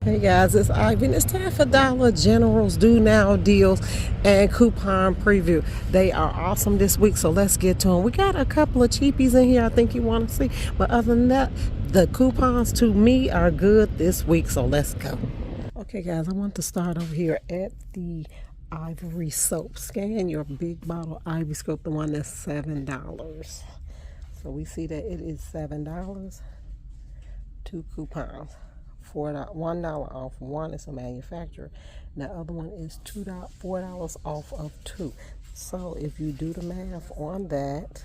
Hey guys, it's Ivy and it's time for Dollar General's Do Now deals and coupon preview. They are awesome this week, so let's get to them. We got a couple of cheapies in here I think you want to see, but other than that, the coupons to me are good this week, so let's go. Okay guys, I want to start over here at the Ivory soap. Scan your big bottle Ivory soap, the one that's $7. So we see that it is $7. Two coupons. $1 off one is a manufacturer. The other one is $4 off of two. So if you do the math on that,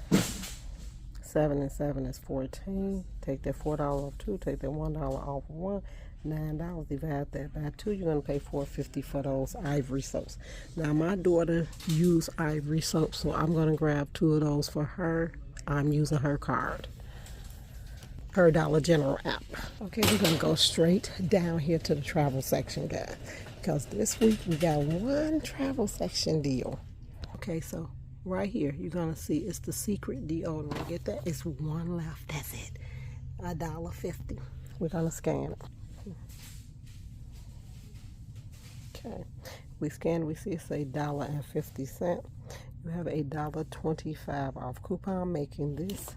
7 and 7 is 14. Take that $4 off two, take that $1 off one, $9. Divide that by two, you're gonna pay $4.50 for those Ivory soaps. Now my daughter used Ivory soap, so I'm gonna grab two of those for her. I'm using her card. Her Dollar General app. Okay, we're gonna go straight down here to the travel section, guys, because this week we got one travel section deal. Okay, so right here you're gonna see it's the secret deodorant. Get that? It's one left. That's it. $1.50. We're gonna scan it. Okay, we scan. We see it's $1.50. You have $1.25 off coupon, making this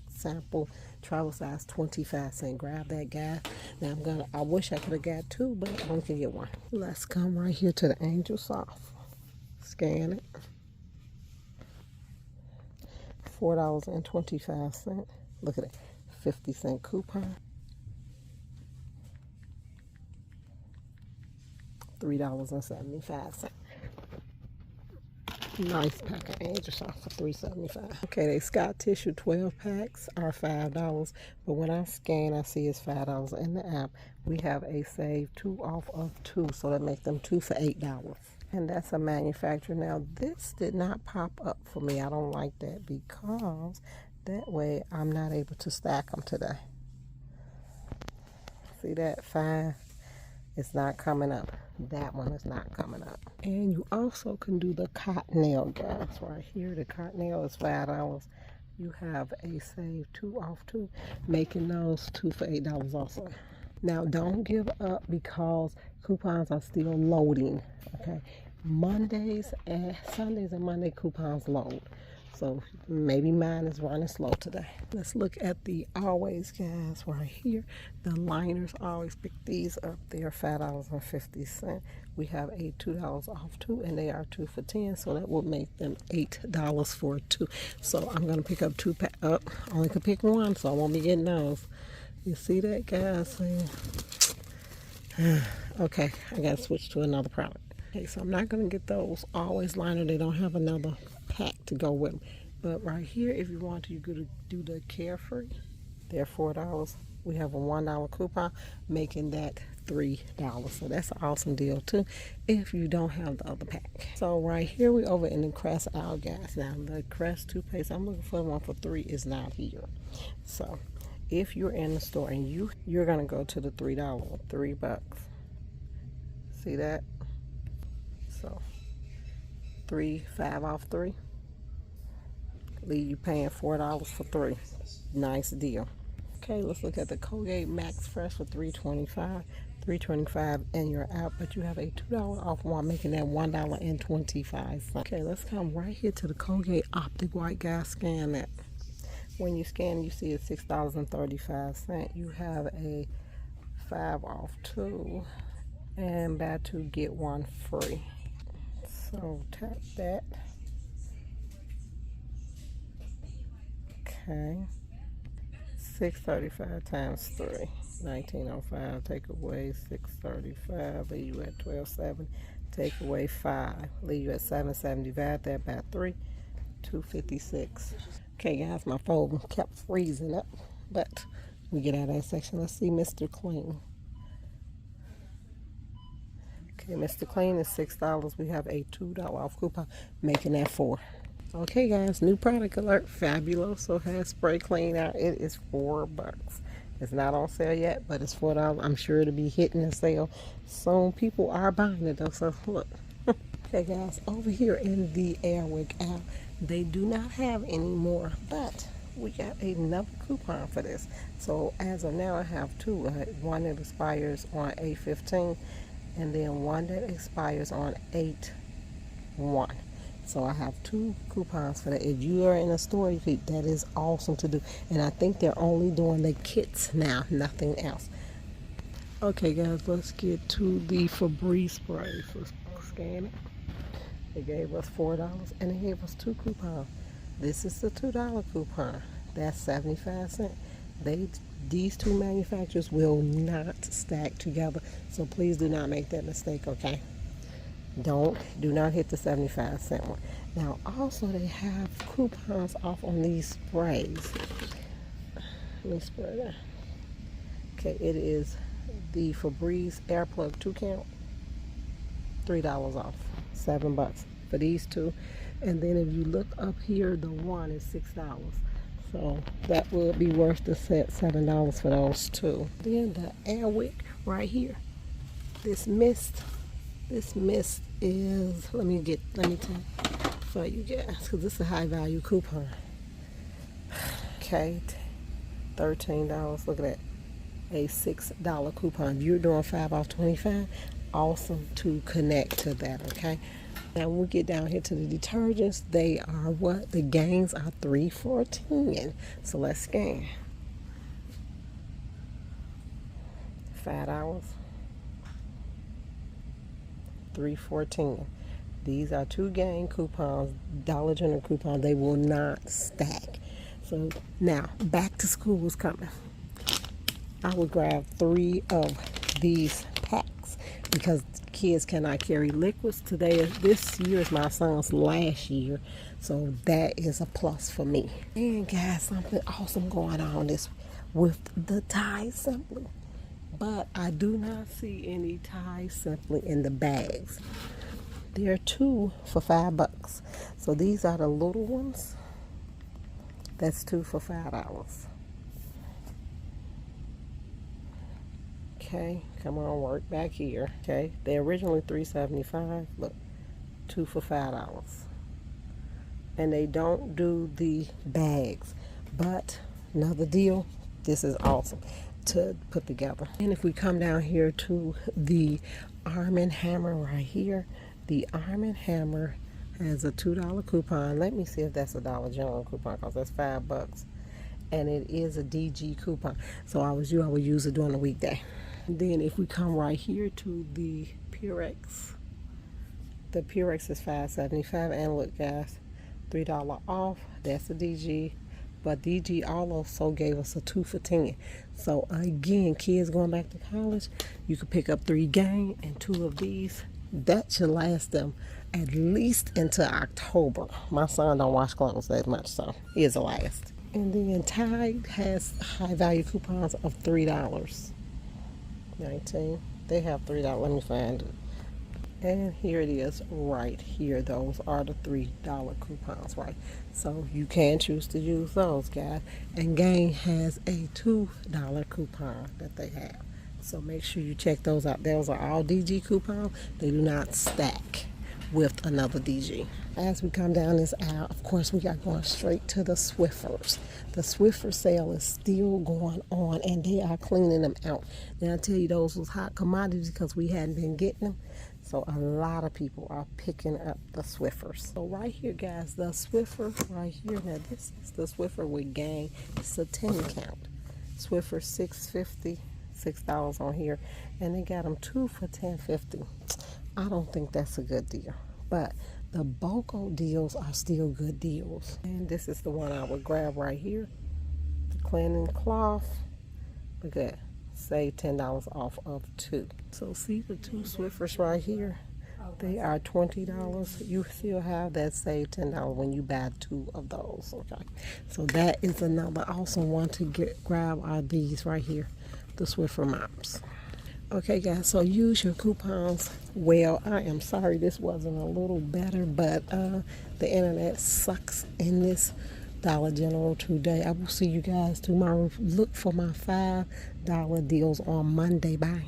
sample travel size 25¢. Grab that, guy. Now I wish I could have got two, but I only can get one. Let's come right here to the Angel Soft. Scan it. $4.25. Look at it. 50-cent coupon. $3.75. Nice pack of Angel Soft for $3.75. Okay, they Scott tissue 12 packs are $5, but when I scan, I see it's $5 in the app. We have a save 2 off of 2, so that makes them 2 for $8. And that's a manufacturer. Now, this did not pop up for me. I don't like that because that way I'm not able to stack them today. See that? 5. It's not coming up. That one is not coming up. And you also can do the cottonelle, guys. Right here, the cottonelle is $5. You have a save 2 off 2, making those 2 for $8 also. Now, don't give up because coupons are still loading. Okay, Sundays and Monday coupons load. So maybe mine is running slow today. Let's look at the Always, guys, right here. The liners, always pick these up. They are $5.50. We have a $2 off 2, and they are 2 for $10. So that will make them $8 for 2. So I'm gonna pick up 2 up. Only could pick one, so I won't be getting those. You see that, guys? Okay, I gotta switch to another product. Okay, so I'm not gonna get those Always liner. They don't have another pack to go with them. But right here, if you want to, you could do the Carefree. They're $4. We have a $1 coupon, making that $3. So that's an awesome deal too if you don't have the other pack. So right here we over in the Crest aisle, guys. Now the Crest toothpaste, I'm looking for one for $3, is not here. So if you're in the store and you're gonna go to the $3, $3. See that? So 5 off 3. Leave you paying $4 for 3. Nice deal. Okay, let's look at the Colgate Max Fresh for $3.25. $3.25 in your app, but you have a $2 off one, making that $1.25. Okay, let's come right here to the Colgate Optic White, guys. Scan that. When you scan, you see it's $6.35. You have a 5 off 2, and buy 2 get 1 free. So tap that. Okay. $6.35 times 3. $19.05. Take away $6.35. Leave you at $12.70. Take away 5. Leave you at $7.70. Divide that by 3. $2.56. Okay, guys, my phone kept freezing up, but we get out of that section. Let's see Mr. Clean. Okay, Mr. Clean is $6. We have a $2 off coupon, making that $4. Okay, guys, new product alert. Fabuloso has spray clean out. It is $4. It's not on sale yet, but it's $4. I'm sure it'll be hitting the sale soon. People are buying it though, so look. Okay, guys, over here in the Airwick app, they do not have any more, but we got another coupon for this. So as of now, I have two. One that expires on 8/15, and then one that expires on 8/1. So I have two coupons for that. If you are in a store, that is awesome to do. And I think they're only doing the kits now, nothing else. Okay, guys, let's get to the Febreze sprays. Let's scan it. They gave us $4, and they gave us two coupons. This is the $2 coupon. That's 75 cents. These two manufacturers will not stack together, so please do not make that mistake, okay? Do not hit the 75 cent one. Now, also they have coupons off on these sprays. Let me spray that. Okay, it is the Febreze Air Plug 2 count, $3 off, $7 for these two. And then if you look up here, the one is $6. So that would be worth the $7 for those two. Then the Airwick right here. This mist is, let me tell you for you guys, because this is a high value coupon. Okay, $13. Look at that. A $6 coupon. If you're doing 5 off 25, awesome to connect to that, okay? Now when we get down here to the detergents, they are what? The gains are 3 for 10. So let's scan. $5, 3 for 10. These are two gain coupons, Dollar General coupons. They will not stack. So now back to school is coming. I would grab 3 of these packs because kids cannot carry liquids. This year is my son's last year, so that is a plus for me. And guys, something awesome going on this with the Tide Simply, but I do not see any Tide Simply in the bags. There are 2 for $5. So these are the little ones. That's 2 for $5. Okay, come on, work back here. Okay, they're originally $3.75. Look, 2 for $5. And they don't do the bags, but another deal. This is awesome to put together. And if we come down here to the Arm & Hammer right here, the Arm & Hammer has a $2 coupon. Let me see if that's a Dollar General coupon, because that's $5. And it is a DG coupon. So I would use it during the weekday. Then if we come right here to the Purex, the Purex is $5.75, and look guys, $3 off. That's a DG, but DG also gave us a 2 for 10. So again, kids going back to college, you could pick up 3 gain and 2 of these. That should last them at least into October. My son don't wash clothes that much, so here's a last. And then Tide has high value coupons of $3. 19. They have $3. Let me find it. And here it is right here. Those are the $3 coupons, right? So you can choose to use those, guys. And Gain has a $2 coupon that they have. So make sure you check those out. Those are all DG coupons. They do not stack with another DG. As we come down this aisle, of course, we are going straight to the Swiffers. The Swiffer sale is still going on, and they are cleaning them out. Now, I tell you, those was hot commodities because we hadn't been getting them. So a lot of people are picking up the Swiffers. So right here, guys, the Swiffer right here. Now, this is the Swiffer with Gain. It's a 10 count. Swiffer $6.50, $6 on here, and they got them 2 for $10.50. I don't think that's a good deal, but the BOGO deals are still good deals. And this is the one I would grab right here, the cleaning cloth. Look at that, save $10 off of 2. So see the 2 Swiffers right here, they are $20. You still have that save $10 when you buy 2 of those. Okay, so that is another awesome one to grab. Are these right here, the Swiffer mops. Okay guys, so use your coupons well. I am sorry this wasn't a little better, but the internet sucks in this Dollar General today. I will see you guys tomorrow. Look for my $5 deals on Monday. Bye.